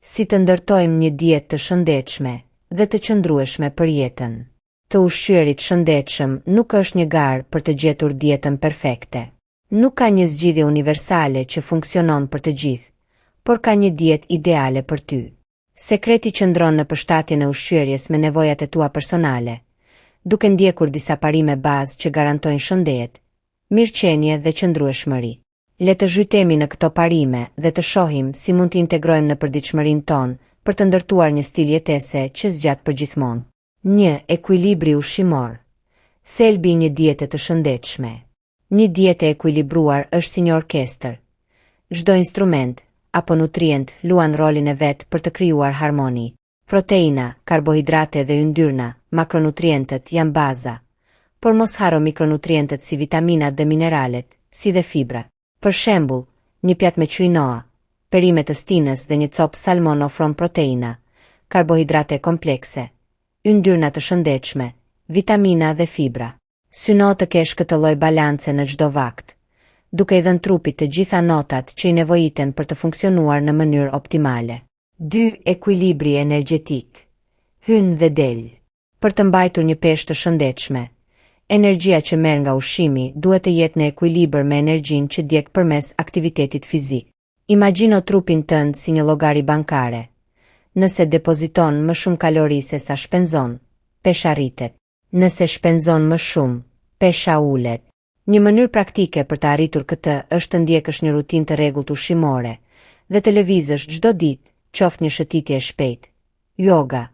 Si të ndërtojmë një dietë të shëndetshme dhe të qëndrueshme për jetën. Të ushqyerit shëndetshëm nuk është një garë për të gjetur dietën perfekte. Nuk ka një zgjidhje universale që funksionon për të gjithë, por ka një dietë ideale për ty. Sekreti qëndron në përshtatjen e ushqyerjes me nevojat e tua personale, duke ndjekur disa parime bazë që garantojnë shëndet, mirëqenie dhe qëndrueshmëri. Le të zhytemi në këto parime dhe të shohim si mund të integrojmë në përditshmërinë tonë për të ndërtuar një stil jetese që zgjat përgjithmonë. 1. Ekuilibri ushqimor. Thelbi i një diete të shëndetshme. Një dietë e ekuilibruar është si një orkestër. Çdo instrument apo nutrient luan rolin e vet për të krijuar harmoni. Proteina, karbohidrate dhe yndyrna, makronutrientët janë baza, por mos haro mikronutrientët si vitaminat dhe mineralet, si dhe fibra. Për shembull, një pjatë me quinoa, perime të stinës dhe një copë salmon ofron proteina, karbohidrate komplekse, yndyrna të shëndetshme, vitamina dhe fibra. Syno të kesh këtë lloj balance në çdo vakt, duke i dhënë trupit të gjitha notat që i nevojiten për të funksionuar në mënyrë optimale. 2. Ekuilibri energjetik. Hyn dhe del. Për të mbajtur një peshë të shëndetshme, energjia që merr nga ushqimi duhet të jetë në ekuilibër me energjinë që djeg përmes aktivitetit fizik. Imagjino trupin tënd si një llogari bankare. Nëse depoziton më shumë kalori se sa shpenzon, pesha rritet. Nëse shpenzon më shumë, pesha ulet. Një mënyrë praktike për të arritur këtë është të ndjekësh një rutinë të rregullt ushqimore dhe të lëvizësh çdo ditë, qoftë një shëtitje e shpejtë, yoga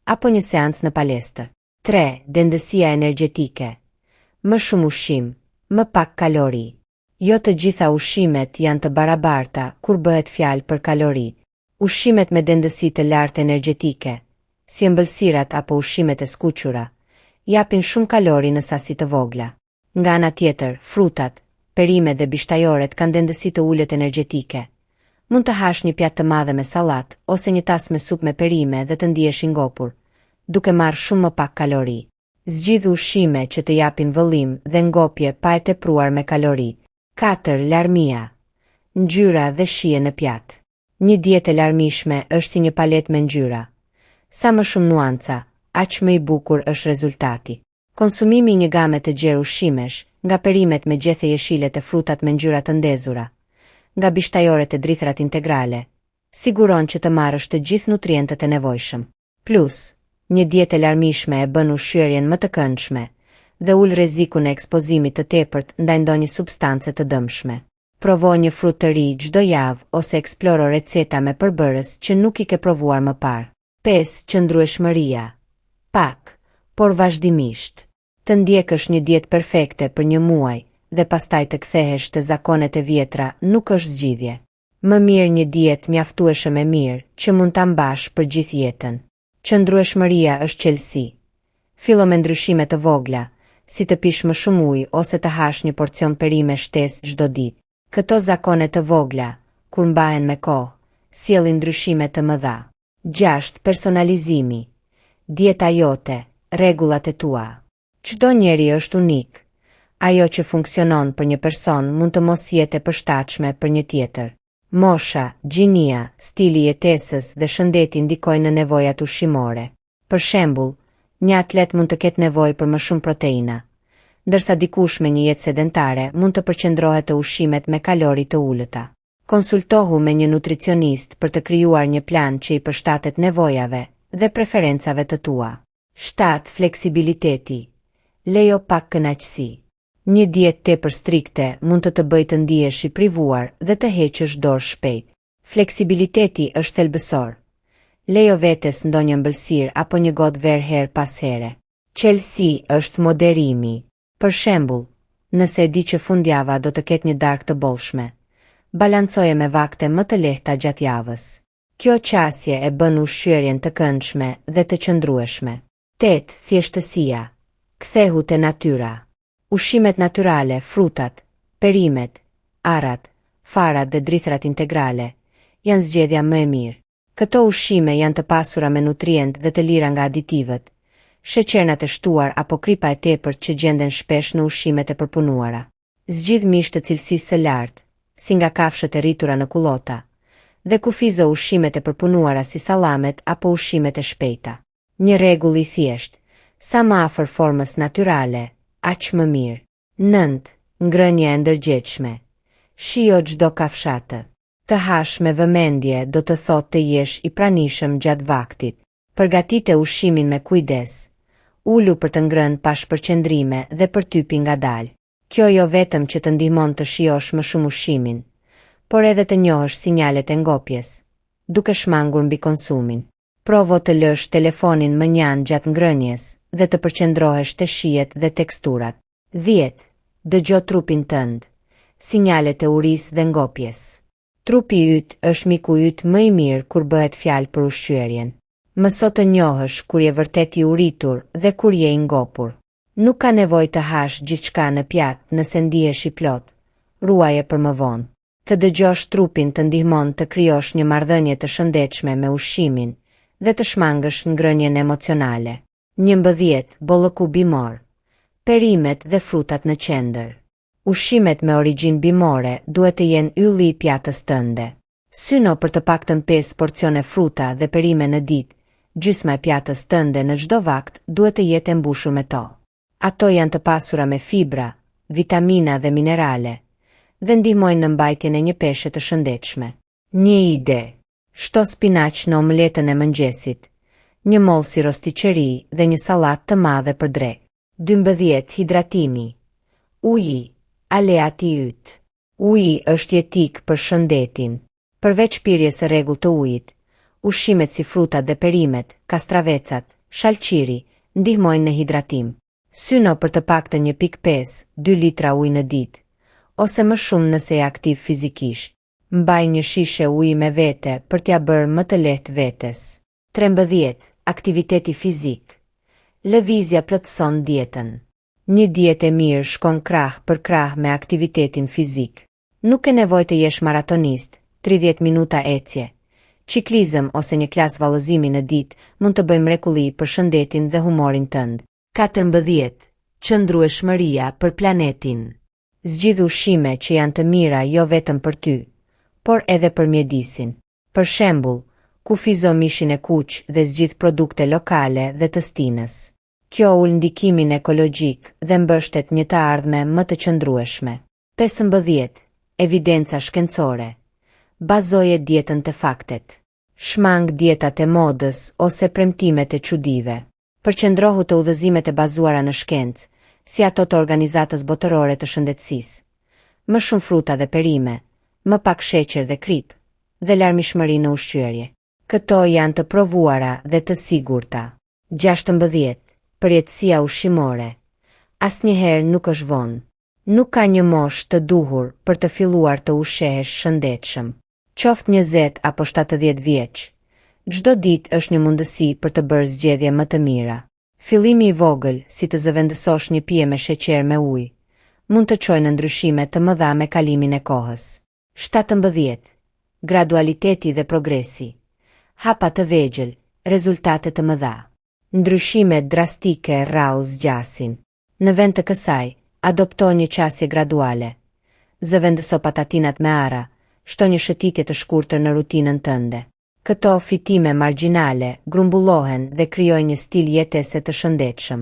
apo një seancë në palestër. 3. Dendësia energjetike. Më shumë ushqim, më pak kalori. Jo të gjitha ushqimet janë të barabarta kur bëhet fjalë për kalorit. Ushqimet me dendësi të lartë energjetike, si ëmbëlsirat apo ushqimet e skuqura, japin shumë kalori në sasi të vogla. Nga ana tjetër, frutat, perimet dhe bishtajoret kanë dendësi të ulët energjetike. Mund të hash një pjatë të madhe me sallat ose një tas me supë me perime dhe të ndihesh i ngopur, duke marrë shumë më pak kalori. Zgjidh ushqime që të japin vëllim dhe ngopje pa e tepruar me kalorit. 4. Larmia. Ngjyra dhe shije në pjatë. Një dietë e larmishme është si një palet me ngjyra. Sa më shumë nuanca, aq më i bukur është rezultati. Konsumimi i një game të gjerë ushqimesh, nga perimet me gjethe jeshile të frutat me ngjyra të ndezura, nga bishtajoret e drithrat integrale, siguron që të marrësh të gjithë nutrientët e nevojshëm. Plus, një dietë e larmishme e bën ushqyerjen më të këndshme dhe ul rrezikun e ekspozimit të tepërt ndaj ndonjë substance të dëmshme. Provo një frut të ri çdo javë ose eksploro receta me përbërës që nuk i ke provuar më parë. 5. Qëndrueshmëria. Pak, por vazhdimisht. Të ndjekësh një dietë perfekte për një muaj dhe pastaj të kthehesh te zakonet e vjetra nuk është zgjidhje. Më mirë një dietë mjaftueshëm e mirë që mund ta mbash për gjithë jetën. Qëndrueshmëria është qelësi. Fillo me ndryshime të vogla, si të pish më shumë ujë ose të hash një porcion perime shtesë çdo ditë. Këto zakone të vogla, kur mbahen me kohë, sjellin ndryshime të mëdha. 6. Personalizimi. Dieta jote, rregullat e tua. Çdo njeri është unik. Ajo që funksionon për një person mund të mos jetë e përshtatshme për një tjetër. Mosha, gjinia, stili i jetesës dhe shëndeti ndikojnë në nevojat ushqimore. Për shembull, një atlet mund të ketë nevojë për më shumë proteina, ndërsa dikush me një jetë sedentare mund të përqendrohet te ushqimet me kalori të ulëta. Konsultohu me një nutricionist për të krijuar një plan që i përshtatet nevojave dhe preferencave të tua. 7. Fleksibiliteti. Lejo pak kënaqësi. Një dietë tepër strikte mund të bëjë të ndihesh i privuar dhe të heqësh dorë shpejt. Fleksibiliteti është thelbësor. Lejo vetes ndonjë ëmbëlsirë apo një gotë verë her pas here. Qelësi është moderimi. Për shembull, nëse e di që fundjava do të ketë një darkë të bollshme, balancoje me vakte më të lehta gjatë javës. Kjo qasje e bën ushqyerjen të këndshme dhe të qëndrueshme. 8. Thjeshtësia. Kthehu te natyra. Ushqimet natyrale, frutat, perimet, arrat, farat dhe drithrat integrale, janë zgjedhja më e mirë. Këto ushqime janë të pasura me nutrient dhe të lira nga aditivët, sheqernat e shtuar apo kripa e tepërt që gjenden shpesh në ushqimet e përpunuara. Zgjidh mish të cilësisë së lartë, si nga kafshët e rritura në kullota, dhe kufizo ushqimet e përpunuara si sallamet apo ushqimet e shpejta. Një rregull i thjeshtë: sa më afër formës natyrale, aq më mirë. 9. Ngrënia e ndërgjegjshme. Shio çdo kafshatë. Të hash me vëmendje do të thotë të jesh i pranishëm gjatë vaktit. Përgatite ushqimin me kujdes. Ulu për të ngrënë pa shpërqendrime dhe përtypi ngadalë. Kjo jo vetëm që të ndihmon të shijosh më shumë ushqimin, por edhe të njohësh sinjalet e ngopjes, duke shmangur mbi konsumin. Provo të lësh telefonin më njanë gjatë ngrënjes dhe të përqendrohesh te shijet dhe teksturat. 10. Dëgjo trupin tënd. Sinjalet e urisë dhe ngopjes. Trupi yt është miku yt më i mirë kur bëhet fjalë për ushqyerjen. Mëso të njohësh kur je vërtet i uritur dhe kur je i ngopur. Nuk ka nevojë të hash gjithçka në pjatë nëse ndihesh i plot. Ruaje për më vonë. Të dëgjosh trupin të ndihmon të krijosh një marrëdhënie të shëndetshme me ushqimin dhe të shmangësh ngrënien emocionale. 11. Bollëku bimor. Perimet dhe frutat në qendër. Ushqimet me origjinë bimore duhet të jenë ylli i pjatës tënde. Syno për të paktën 5 porcione fruta dhe perime në ditë. Gjysma e pjatës tënde në çdo vakt duhet të jetë e mbushur me to. Ato janë të pasura me fibra, vitamina dhe minerale, dhe ndihmojnë në mbajtjen e një peshe të shëndetshme. Një ide: shto spinaq në omletën e mëngjesit, një mollë si rostiqeri dhe një sallatë të madhe për drekë. 12. Hidratimi. Uji, aleati yt. Uji është jetik për shëndetin. Përveç pirjes së rregullt të ujit, ushqimet si frutat dhe perimet, kastravecat, shalqiri, ndihmojnë në hidratim. Syno për të paktën 1.5-2 litra ujë në ditë, ose më shumë nëse je aktiv fizikisht. Mbaj një shishe ujë me vete për t'ia bërë më të lehtë vetes. 13. Aktiviteti fizik. Lëvizja plotëson dietën. Një dietë e mirë shkon krah për krah me aktivitetin fizik. Nuk e nevojë të jesh maratonist. 30 minuta ecje, ciklizëm ose një klas vallëzimi në ditë mund të bëjë mrekulli për shëndetin dhe humorin tënd. 14. Qëndrueshmëria për planetin. Zgjidh ushqime që janë të mira jo vetëm për ty, por edhe për mjedisin. Për shembull, kufizo mishin e kuq dhe zgjidh produkte lokale dhe të stinës. Kjo ul ndikimin ekologjik dhe mbështet një të ardhme më të qëndrueshme. 15. Evidenca shkencore. Bazoje dietën te faktet. Shmang dietat e modës ose premtimet e çudive. Përqendrohu te udhëzimet e bazuara në shkencë, si ato të Organizatës Botërore të Shëndetësisë. Më shumë fruta dhe perime, më pak sheqer dhe krip, dhe larmishmëri në ushqyerje. Këto janë të provuara dhe të sigurta. 16. Përjetësia ushqimore. Asnjëherë nuk është vonë. Nuk ka një moshë të duhur për të filluar të ushqehesh shëndetshëm. Qoftë 20 apo 70 vjeç, çdo ditë është një mundësi për të bërë zgjedhje më të mira. Fillimi i vogël, si të zëvendësosh një pije me sheqer me ujë, mund të çojë në ndryshime të mëdha me kalimin e kohës. 17. Gradualiteti dhe progresi. Hapa të vegjël, rezultate të mëdha. Ndryshime drastike rrallë zgjasin. Në vend të kësaj, adopto një qasje graduale. Zëvendëso patatinat me ara, shto një shëtitje të shkurtër në rutinën tënde. Këto fitime margjinale grumbullohen dhe krijojnë një stil jetese të shëndetshëm.